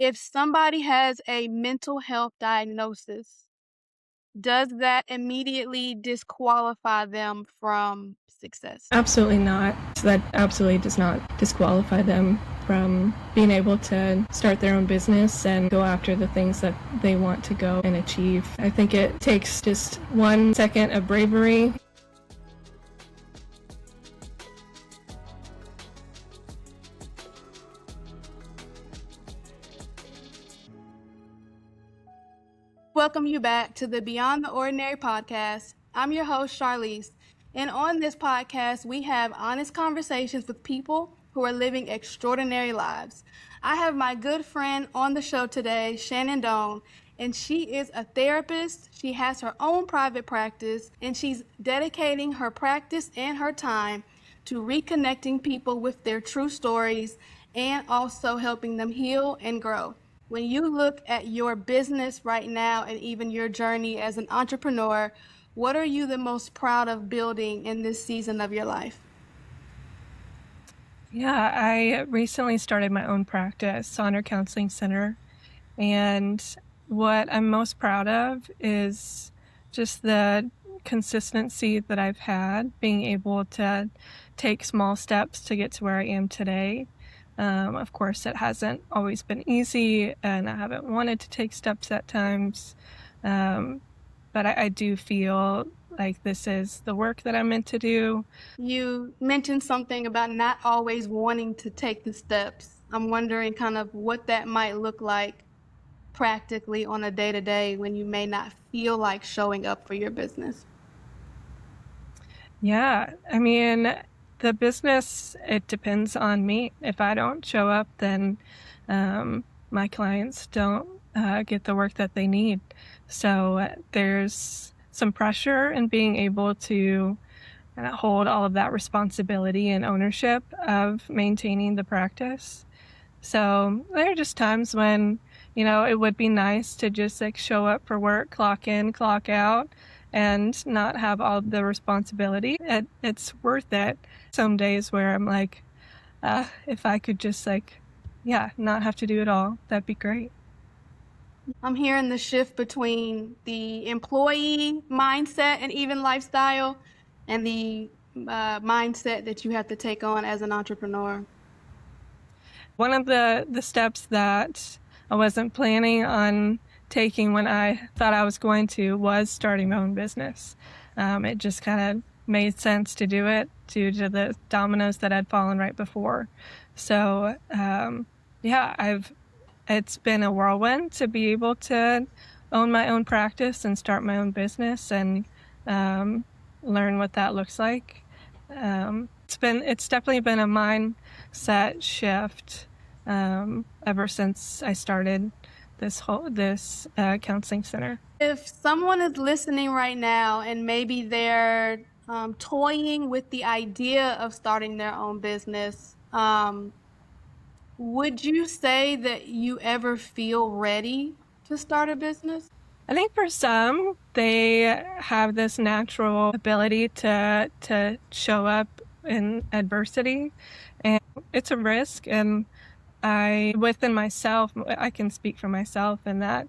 If somebody has a mental health diagnosis, does that immediately disqualify them from success? Absolutely not. That absolutely does not disqualify them from being able to start their own business and go after the things that they want to go and achieve. I think it takes just 1 second of bravery. Welcome you back to the Beyond the Ordinary podcast. I'm your host, Charlize. And on this podcast, we have honest conversations with people who are living extraordinary lives. I have my good friend on the show today, Shannon Dohn, and she is a therapist. She has her own private practice, and she's dedicating her practice and her time to reconnecting people with their true stories and also helping them heal and grow. When you look at your business right now and even your journey as an entrepreneur, what are you the most proud of building in this season of your life? Yeah, I recently started my own practice, Honor Counseling Center, and what I'm most proud of is just the consistency that I've had, being able to take small steps to get to where I am today. Of course, it hasn't always been easy, and I haven't wanted to take steps at times, um, but I do feel like this is the work that I'm meant to do. You mentioned something about not always wanting to take the steps. I'm wondering kind of what that might look like practically on a day-to-day when you may not feel like showing up for your business. Yeah, I mean, the business, it depends on me. If I don't show up, then my clients don't get the work that they need. So there's some pressure in being able to hold all of that responsibility and ownership of maintaining the practice. So there are just times when, it would be nice to just like show up for work, clock in, clock out, and not have all the responsibility. It's worth it. Some days where I'm like, if I could just not have to do it all, that'd be great. I'm hearing the shift between the employee mindset and even lifestyle and the mindset that you have to take on as an entrepreneur. One of the steps that I wasn't planning on taking when I thought I was going to was starting my own business. It just kind of made sense to do it due to the dominoes that had fallen right before. So, it's been a whirlwind to be able to own my own practice and start my own business and learn what that looks like. It's definitely been a mindset shift ever since I started this counseling center. If someone is listening right now and maybe they're toying with the idea of starting their own business, would you say that you ever feel ready to start a business? I think for some, they have this natural ability to show up in adversity, and it's a risk. And within myself, I can speak for myself in that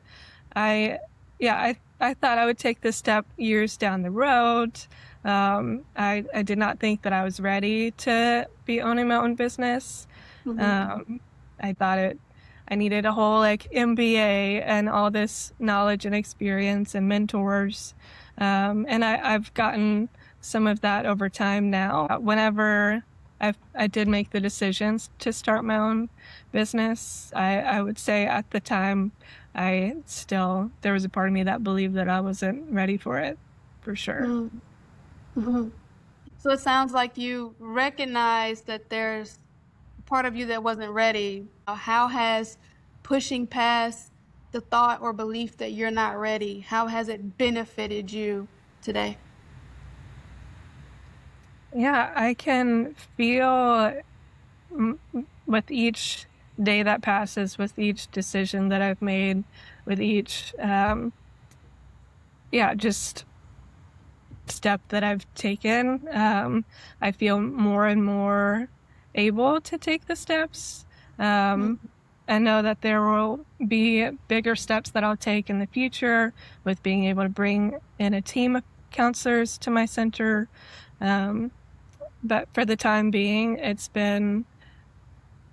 I thought I would take this step years down the road. I did not think that I was ready to be owning my own business. Mm-hmm. I thought I needed a whole MBA and all this knowledge and experience and mentors. And I've gotten some of that over time now. Whenever I did make the decisions to start my own business, I would say at the time, there was a part of me that believed that I wasn't ready for it, for sure. Mm-hmm. So it sounds like you recognize that there's a part of you that wasn't ready. How has pushing past the thought or belief that you're not ready, how has it benefited you today? Yeah, I can feel with each day that passes, with each decision that I've made, with each, just step that I've taken, I feel more and more able to take the steps. I know that there will be bigger steps that I'll take in the future with being able to bring in a team of counselors to my center. But for the time being, it's been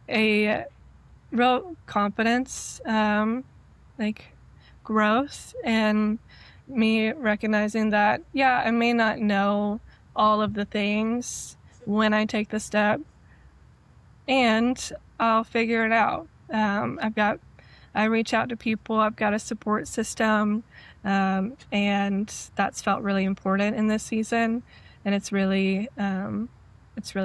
a real confidence, growth, and me recognizing that, yeah, I may not know all of the things when I take the step, and I'll figure it out. I reach out to people. I've got a support system, and that's felt really important in this season, and it's really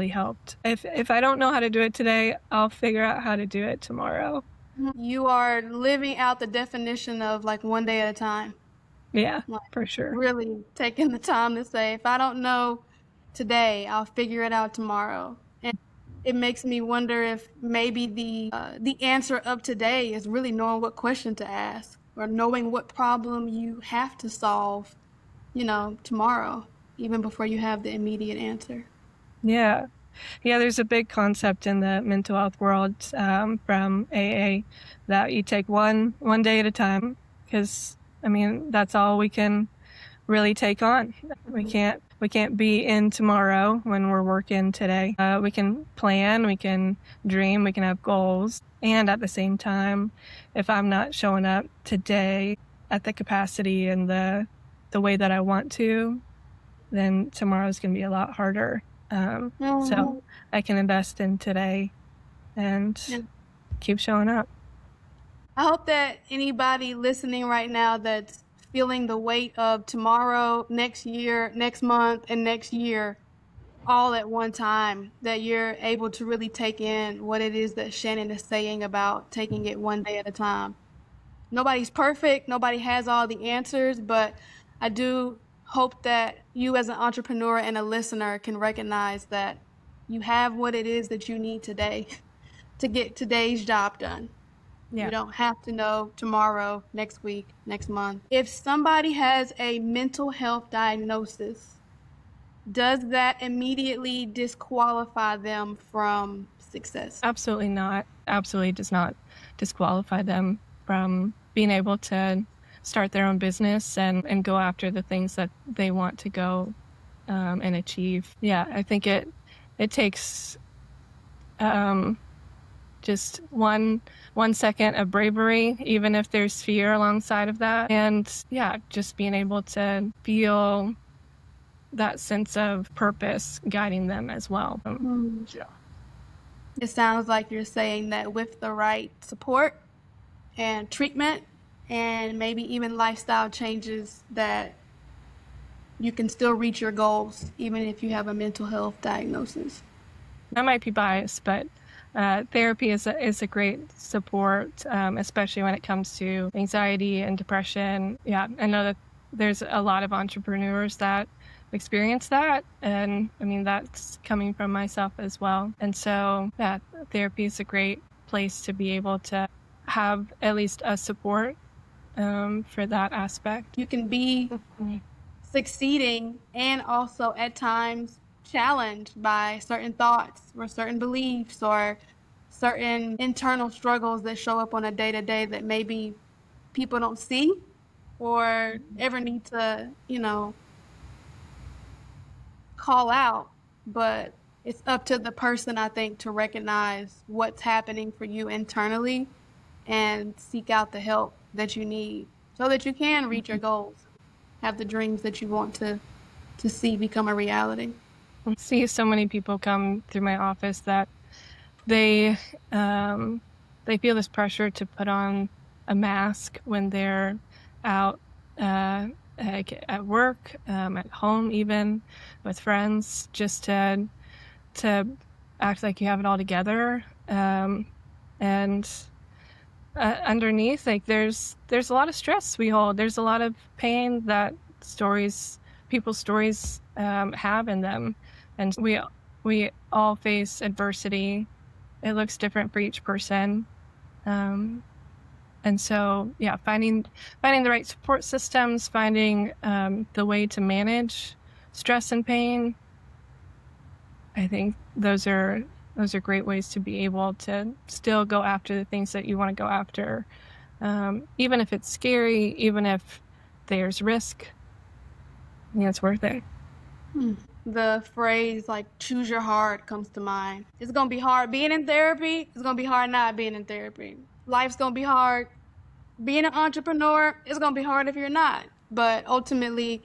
helped. If I don't know how to do it today, I'll figure out how to do it tomorrow. You are living out the definition of like one day at a time. Yeah, Like, for sure. really taking the time to say, if I don't know today, I'll figure it out tomorrow. And it makes me wonder if maybe the answer of today is really knowing what question to ask or knowing what problem you have to solve, tomorrow, even before you have the immediate answer. Yeah. Yeah, there's a big concept in the mental health world from AA that you take one day at a time, because that's all we can really take on. We can't be in tomorrow when we're working today. We can plan, we can dream, we can have goals, and at the same time, if I'm not showing up today at the capacity and the way that I want to, then tomorrow's going to be a lot harder. So I can invest in today and keep showing up. I hope that anybody listening right now that's feeling the weight of tomorrow, next year, next month, and next year all at one time, that you're able to really take in what it is that Shannon is saying about taking it one day at a time. Nobody's perfect. Nobody has all the answers, but I do hope that you as an entrepreneur and a listener can recognize that you have what it is that you need today to get today's job done. Yeah. You don't have to know tomorrow, next week, next month. If somebody has a mental health diagnosis, does that immediately disqualify them from success? Absolutely not. Absolutely does not disqualify them from being able to start their own business and go after the things that they want to go and achieve. Yeah, I think it takes just one second of bravery, even if there's fear alongside of that. And yeah, just being able to feel that sense of purpose guiding them as well. Yeah. It sounds like you're saying that with the right support and treatment and maybe even lifestyle changes, that you can still reach your goals even if you have a mental health diagnosis. I might be biased, but therapy is a great support, especially when it comes to anxiety and depression. Yeah, I know that there's a lot of entrepreneurs that experience that, and that's coming from myself as well. And so yeah, therapy is a great place to be able to have at least a support for that aspect. You can be succeeding and also at times challenged by certain thoughts or certain beliefs or certain internal struggles that show up on a day-to-day that maybe people don't see or ever need to, call out. But it's up to the person, I think, to recognize what's happening for you internally and seek out the help that you need so that you can reach your goals, have the dreams that you want to see become a reality. I see so many people come through my office that they feel this pressure to put on a mask when they're out at work, at home, even with friends, just to act like you have it all together. And underneath, like there's a lot of stress we hold. There's a lot of pain that people's stories have in them, and we all face adversity. It looks different for each person. And so, yeah, finding the right support systems, finding the way to manage stress and pain, I think those are those are great ways to be able to still go after the things that you want to go after. Even if it's scary, even if there's risk, it's worth it. The phrase like choose your heart comes to mind. It's going to be hard being in therapy. It's going to be hard not being in therapy. Life's going to be hard. Being an entrepreneur, it's going to be hard if you're not. But ultimately,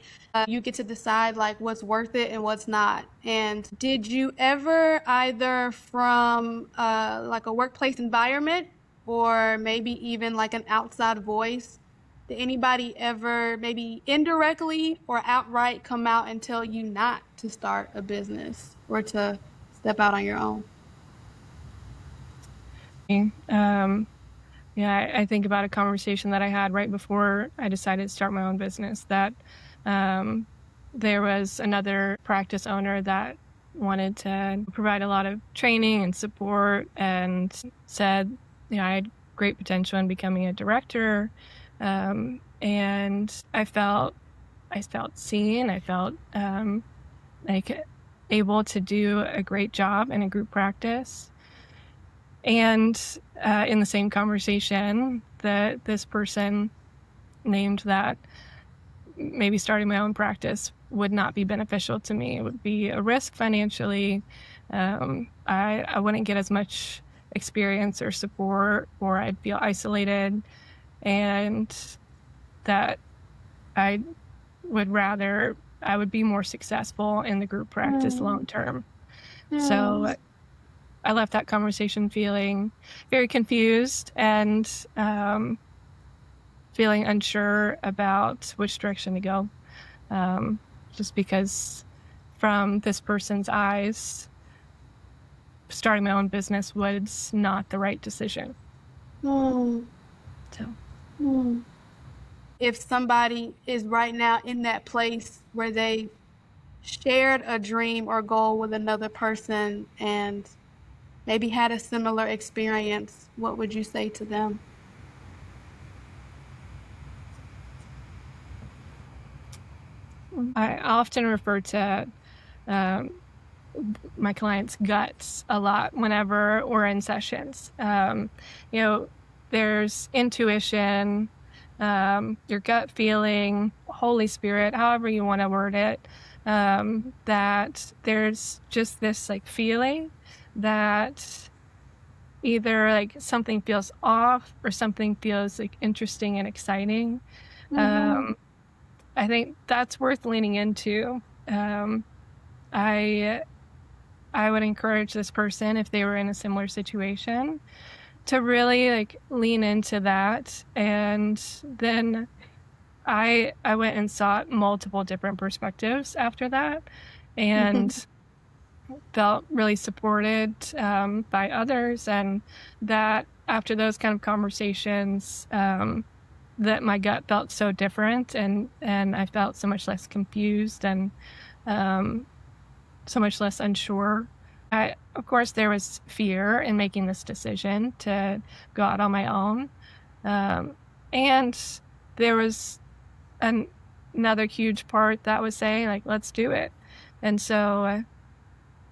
you get to decide like what's worth it and what's not. And did you ever, either from like a workplace environment or maybe even like an outside voice, did anybody ever maybe indirectly or outright come out and tell you not to start a business or to step out on your own? Yeah, I think about a conversation that I had right before I decided to start my own business, that there was another practice owner that wanted to provide a lot of training and support, and said, I had great potential in becoming a director. And I felt seen. I felt like able to do a great job in a group practice. And in the same conversation, this person named that maybe starting my own practice would not be beneficial to me. It would be a risk financially. I wouldn't get as much experience or support, or I'd feel isolated, and that I would be more successful in the group practice long term. So I left that conversation feeling very confused and feeling unsure about which direction to go. Just because from this person's eyes, starting my own business was not the right decision. So. If somebody is right now in that place where they shared a dream or goal with another person and maybe had a similar experience, what would you say to them? I often refer to my clients' guts a lot whenever we're in sessions. There's intuition, your gut feeling, Holy Spirit, however you want to word it, that there's just this like feeling that either like something feels off or something feels like interesting and exciting. I think that's worth leaning into. I would encourage this person, if they were in a similar situation, to really like lean into that. And then I went and sought multiple different perspectives after that, and felt really supported by others, and that after those kind of conversations, that my gut felt so different, and I felt so much less confused and so much less unsure. Of course, there was fear in making this decision to go out on my own. And there was another huge part that was saying, like, let's do it. And so,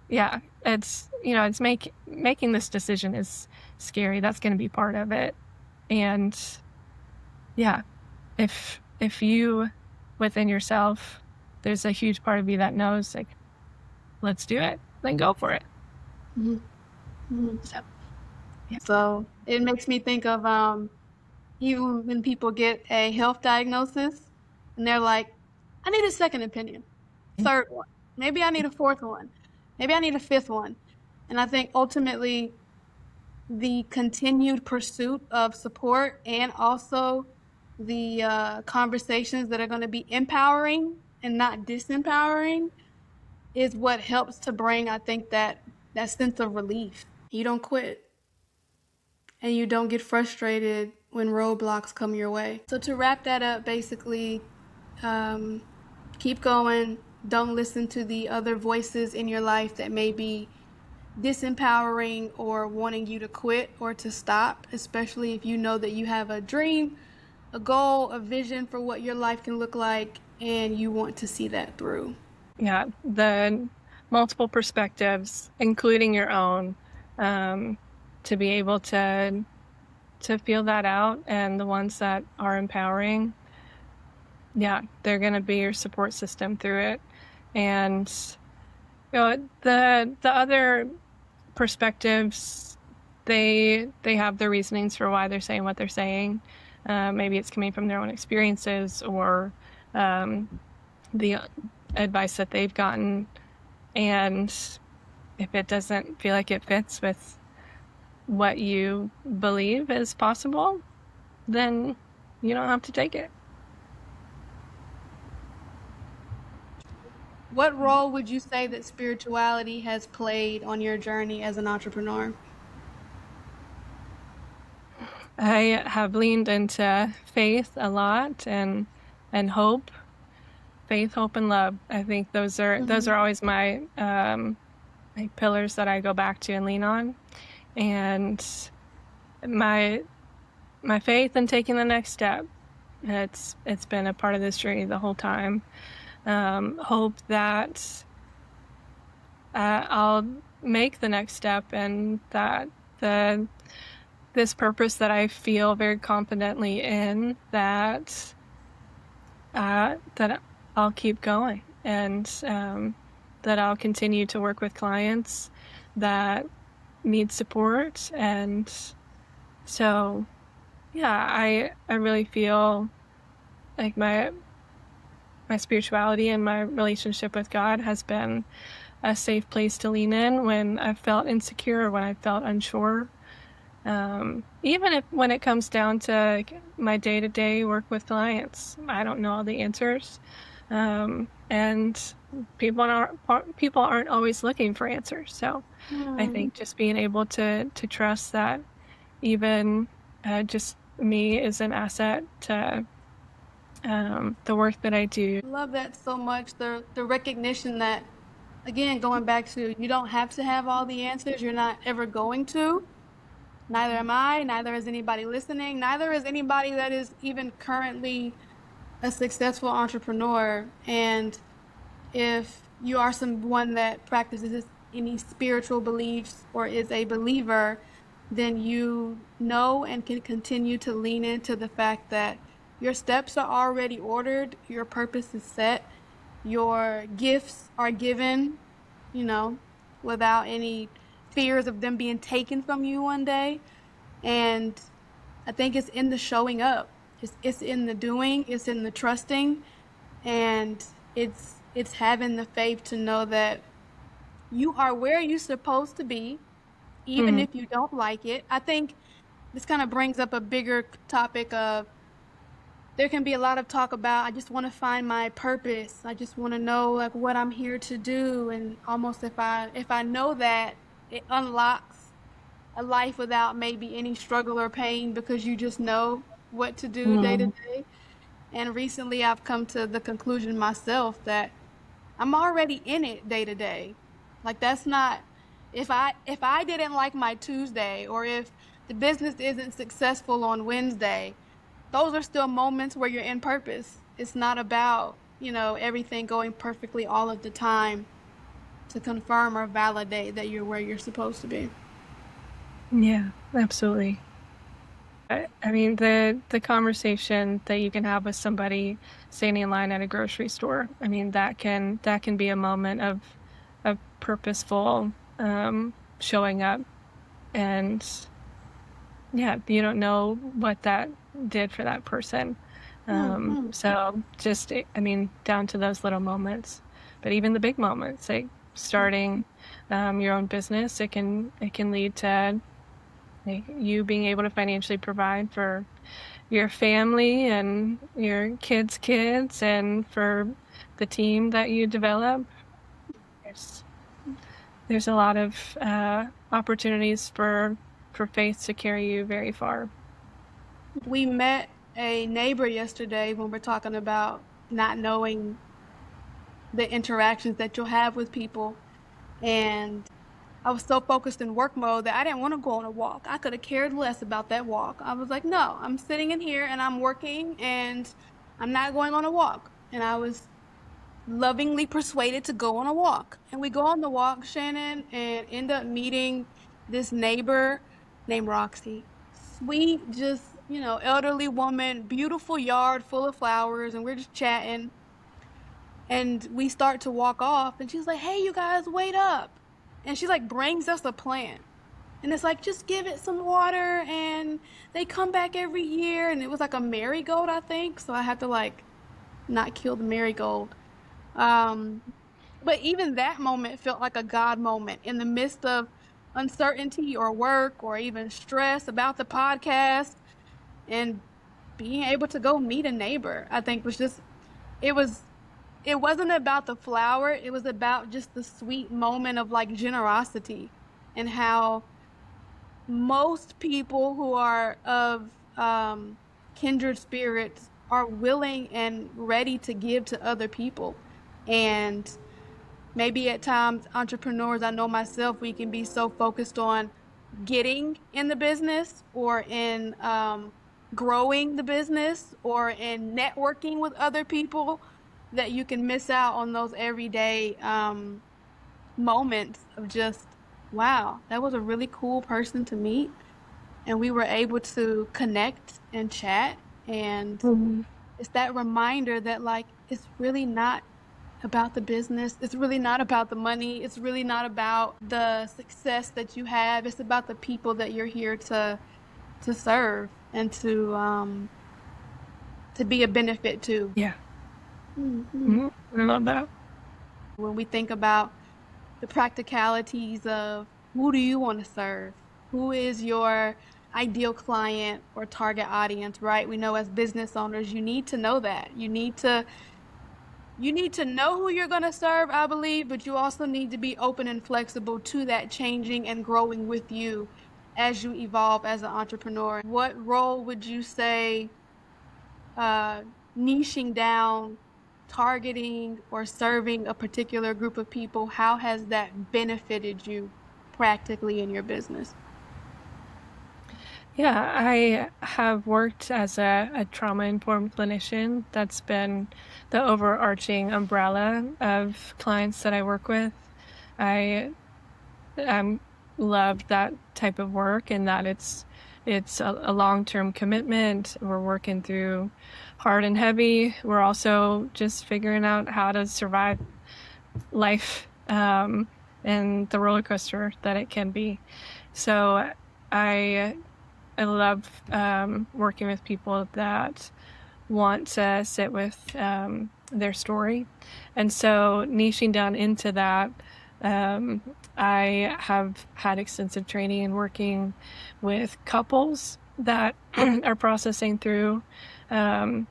it's making this decision is scary. That's going to be part of it. And if you, within yourself, there's a huge part of you that knows, like, let's do it, then go for it. So it makes me think of even when people get a health diagnosis and they're like, I need a second opinion, third one, maybe I need a fourth one, maybe I need a fifth one. And I think ultimately the continued pursuit of support and also the conversations that are going to be empowering and not disempowering is what helps to bring, I think, that sense of relief. You don't quit and you don't get frustrated when roadblocks come your way. So to wrap that up, basically, keep going. Don't listen to the other voices in your life that may be disempowering or wanting you to quit or to stop, especially if you know that you have a dream, a goal, a vision for what your life can look like, and you want to see that through. Yeah, the multiple perspectives, including your own, to be able to feel that out. And the ones that are empowering, yeah, they're going to be your support system through it. And the other perspectives, they have their reasonings for why they're saying what they're saying. Maybe it's coming from their own experiences or the advice that they've gotten. And if it doesn't feel like it fits with what you believe is possible, then you don't have to take it. What role would you say that spirituality has played on your journey as an entrepreneur? I have leaned into faith a lot and hope. Faith, hope, and love. I think those are always my pillars that I go back to and lean on. And my faith in taking the next step. It's been a part of this journey the whole time. Hope that I'll make the next step, and that this purpose that I feel very confidently in, that I'll keep going, and that I'll continue to work with clients that need support. And so, yeah, I really feel like my spirituality and my relationship with God has been a safe place to lean in when I felt insecure or when I felt unsure. Even when it comes down to my day-to-day work with clients, I don't know all the answers. And people aren't always looking for answers. So I think just being able to trust that even just me is an asset to the work that I do. I love that so much. The recognition that, again, going back to, you don't have to have all the answers. You're not ever going to. Neither am I. Neither is anybody listening. Neither is anybody that is even currently a successful entrepreneur. And if you are someone that practices any spiritual beliefs or is a believer, then you know and can continue to lean into the fact that your steps are already ordered, your purpose is set, your gifts are given, without any fears of them being taken from you one day. And I think it's in the showing up. It's in the doing, it's in the trusting, and it's having the faith to know that you are where you're supposed to be, even if you don't like it. I think this kind of brings up a bigger topic of, there can be a lot of talk about, I just want to find my purpose. I just want to know like what I'm here to do. And almost if I know that, it unlocks a life without maybe any struggle or pain, because you just know what to do day to day. And recently I've come to the conclusion myself that I'm already in it day to day. Like, that's not, if I didn't like my Tuesday, or if the business isn't successful on Wednesday, those are still moments where you're in purpose. It's not about, everything going perfectly all of the time to confirm or validate that you're where you're supposed to be. Yeah, absolutely. I mean, the conversation that you can have with somebody standing in line at a grocery store, I mean, that can be a moment of purposeful showing up. And yeah, you don't know what that did for that person. So just, I mean, down to those little moments, but even the big moments, like starting your own business, it can lead to you being able to financially provide for your family and your kids' kids, and for the team that you develop. There's a lot of opportunities for faith to carry you very far. We met a neighbor yesterday when we're talking about not knowing the interactions that you'll have with people. And I was so focused in work mode that I didn't want to go on a walk. I could have cared less about that walk. I was like, no, I'm sitting in here and I'm working, and I'm not going on a walk. And I was lovingly persuaded to go on a walk. And we go on the walk, Shannon, and end up meeting this neighbor named Roxy. Sweet, just, elderly woman, beautiful yard full of flowers, and we're just chatting. And we start to walk off, and she's like, "Hey, you guys, wait up." And she like brings us a plant. And it's like, just give it some water, and they come back every year. And it was like a marigold, I think. So I had to like not kill the marigold. Um, but even that moment felt like a God moment in the midst of uncertainty or work or even stress about the podcast, and being able to go meet a neighbor, I think was just, it was, it wasn't about the flower. It was about just the sweet moment of like generosity, and how most people who are of kindred spirits are willing and ready to give to other people. And maybe at times, entrepreneurs, I know myself, we can be so focused on getting in the business, or in growing the business, or in networking with other people, that you can miss out on those everyday moments of just, wow, that was a really cool person to meet. And we were able to connect and chat. And Mhm. it's that reminder that, like, it's really not about the business. It's really not about the money. It's really not about the success that you have. It's about the people that you're here to serve, and to be a benefit to. Yeah. Mhm. Mhm. I love that. When we think about the practicalities of, who do you want to serve? Who is your ideal client or target audience, right? We know as business owners, you need to know that. You need to know who you're going to serve, I believe, but you also need to be open and flexible to that changing and growing with you as you evolve as an entrepreneur. What role would you say uh, niching down, targeting, or serving a particular group of people, how has that benefited you practically in your business? Yeah, I have worked as a trauma-informed clinician. That's been the overarching umbrella of clients that I work with. I um, love that type of work, and that it's a long-term commitment. We're working through hard and heavy. We're also just figuring out how to survive life, and the roller coaster that it can be. So I I love working with people that want to sit with their story. And so niching down into that, um, I have had extensive training in working with couples that are processing through um,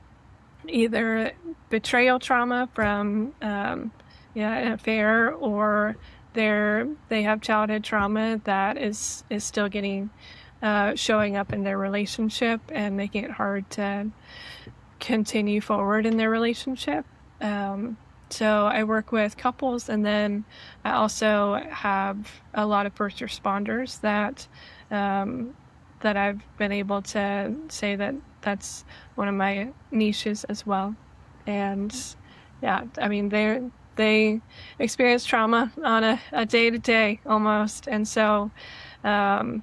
either betrayal trauma from an affair, or they have childhood trauma that is still getting showing up in their relationship and making it hard to continue forward in their relationship. Um, so I work with couples, and then I also have a lot of first responders um, that I've been able to say that that's one of my niches as well. And yeah, I mean, they experience trauma on a day-to-day almost. And so, um,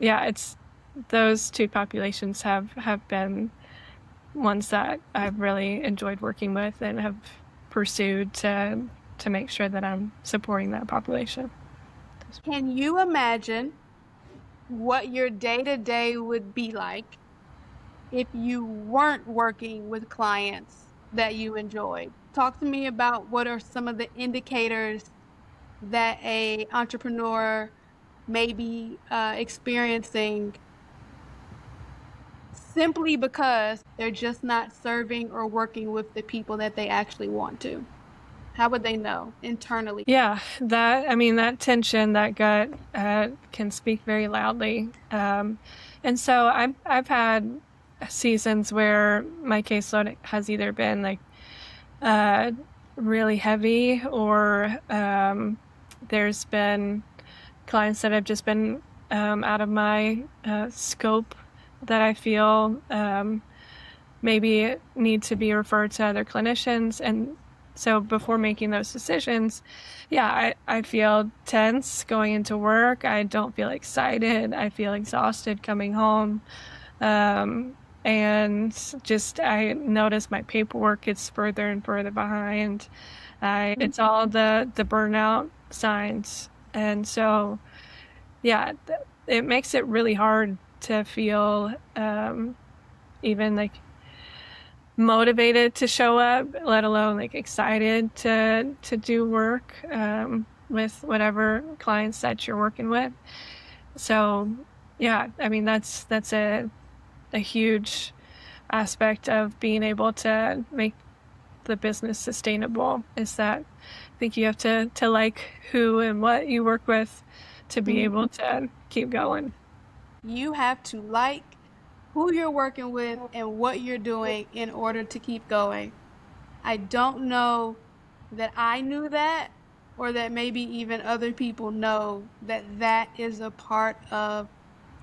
yeah, it's those two populations have been ones that I've really enjoyed working with and have pursued to make sure that I'm supporting that population. Can you imagine what your day to day would be like if you weren't working with clients that you enjoyed? Talk to me about, what are some of the indicators that a entrepreneur may be experiencing, simply because they're just not serving or working with the people that they actually want to. How would they know internally? Yeah, that tension, that gut can speak very loudly. And so I've had seasons where my caseload has either been like uh, really heavy, or there's been clients that have just been out of my scope, that I feel maybe need to be referred to other clinicians. And So before making those decisions, I feel tense going into work. I don't feel excited. I feel exhausted coming home. And just I notice my paperwork gets further and further behind. It's all the burnout signs. And so, it makes it really hard to feel even like motivated to show up, let alone like excited to do work with whatever clients that you're working with. So I mean that's a huge aspect of being able to make the business sustainable, is that I think you have to like who and what you work with to be able to keep going. You have to like who you're working with and what you're doing in order to keep going. I don't know that I knew that, or that maybe even other people know that that is a part of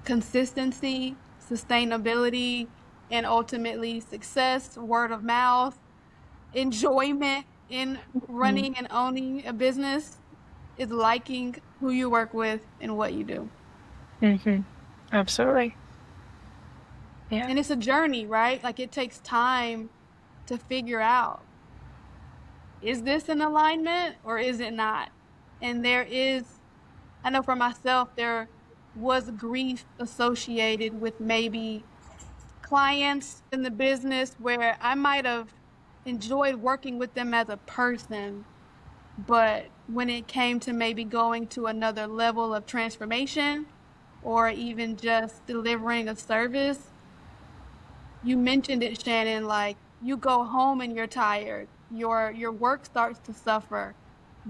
consistency, sustainability, and ultimately success, word of mouth, enjoyment in running and owning a business, is liking who you work with and what you do. Mm-hmm. Absolutely. Yeah. And it's a journey, right? Like it takes time to figure out, is this in alignment or is it not? And I know for myself, there was grief associated with maybe clients in the business where I might have enjoyed working with them as a person, but when it came to maybe going to another level of transformation or even just delivering a service, you mentioned it, Shannon, like you go home and you're tired. Your work starts to suffer.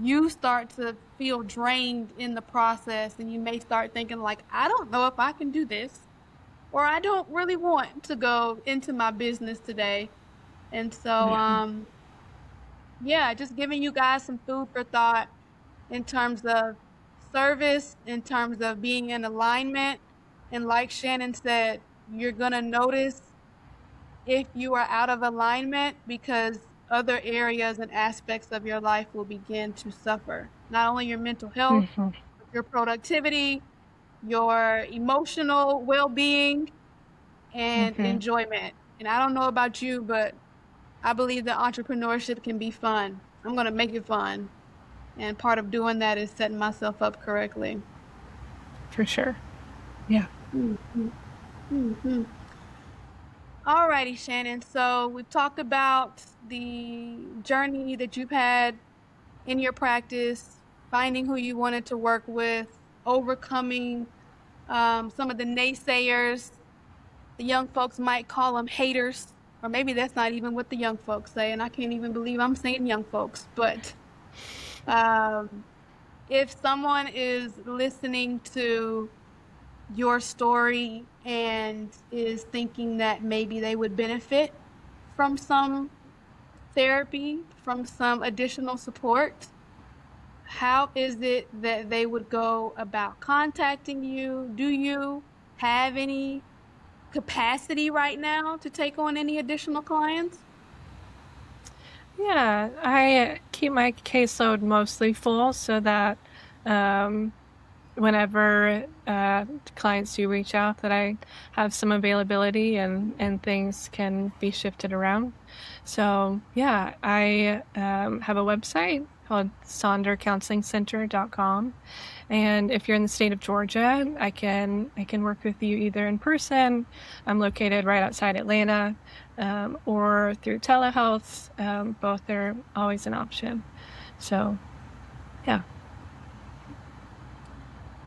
You start to feel drained in the process, and you may start thinking like, I don't know if I can do this, or I don't really want to go into my business today. And so just giving you guys some food for thought in terms of service, in terms of being in alignment. And like Shannon said, you're going to notice if you are out of alignment because other areas and aspects of your life will begin to suffer. Not only your mental health, but your productivity, your emotional well-being, and enjoyment. And I don't know about you, but I believe that entrepreneurship can be fun. I'm going to make it fun. And part of doing that is setting myself up correctly. For sure. Yeah. Alrighty, Shannon. So we've talked about the journey that you've had in your practice, finding who you wanted to work with, overcoming some of the naysayers. The young folks might call them haters, or maybe that's not even what the young folks say, and I can't even believe I'm saying young folks. But if someone is listening to your story and is thinking that maybe they would benefit from some therapy, from some additional support, how is it that they would go about contacting you? Do you have any capacity right now to take on any additional clients? Yeah, I keep my caseload mostly full so that whenever clients do reach out, that I have some availability and things can be shifted around. So I have a website called sondercounselingcenter.com. And if you're in the state of Georgia, I can work with you either in person. I'm located right outside Atlanta, or through telehealth. Both are always an option. So, yeah.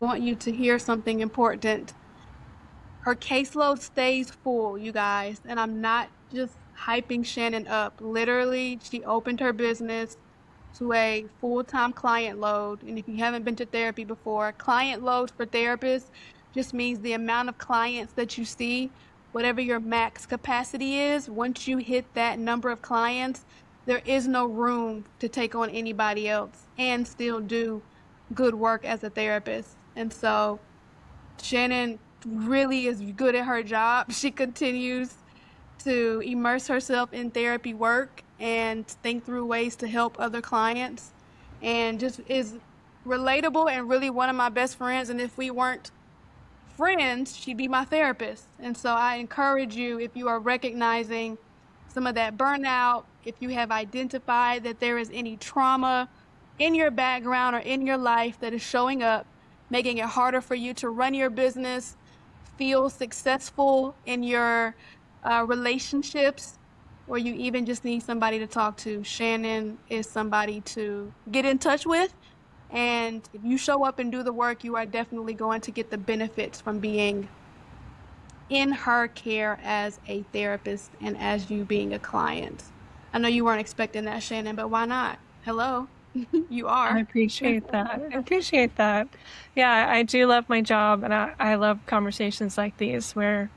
I want you to hear something important. Her caseload stays full, you guys, and I'm not just hyping Shannon up. Literally, she opened her business to a full-time client load. And if you haven't been to therapy before, client load for therapists just means the amount of clients that you see, whatever your max capacity is. Once you hit that number of clients, there is no room to take on anybody else and still do good work as a therapist. And so Shannon really is good at her job. She continues to immerse herself in therapy work, and think through ways to help other clients, and just is relatable and really one of my best friends. And if we weren't friends, she'd be my therapist. And so I encourage you, if you are recognizing some of that burnout, if you have identified that there is any trauma in your background or in your life that is showing up, making it harder for you to run your business, feel successful in your relationships, or you even just need somebody to talk to, Shannon is somebody to get in touch with. And if you show up and do the work, you are definitely going to get the benefits from being in her care as a therapist and as you being a client. I know you weren't expecting that, Shannon, but why not? Hello, you I are. appreciate that. I appreciate that. Yeah, I do love my job, and I love conversations like these where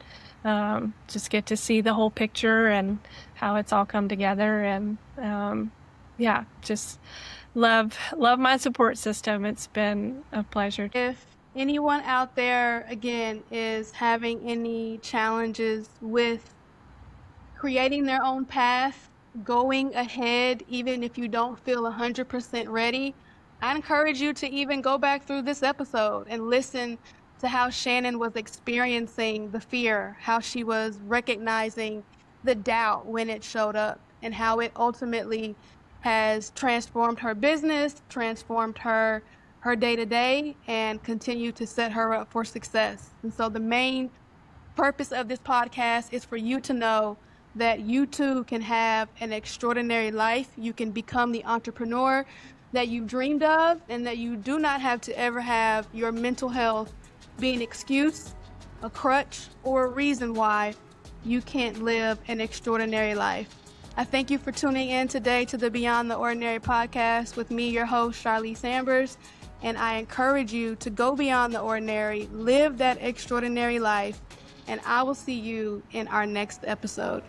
just get to see the whole picture and how it's all come together. And yeah, just love my support system. It's been a pleasure. If anyone out there, again, is having any challenges with creating their own path, going ahead, even if you don't feel 100% ready, I encourage you to even go back through this episode and listen to how Shannon was experiencing the fear, how she was recognizing the doubt when it showed up, and how it ultimately has transformed her business, transformed her day to day, and continued to set her up for success. And so the main purpose of this podcast is for you to know that you too can have an extraordinary life. You can become the entrepreneur that you've dreamed of, and that you do not have to ever have your mental health be an excuse, a crutch, or a reason why you can't live an extraordinary life. I thank you for tuning in today to the Beyond the Ordinary podcast with me, your host, Charlize Ambers, and I encourage you to go beyond the ordinary, live that extraordinary life, and I will see you in our next episode.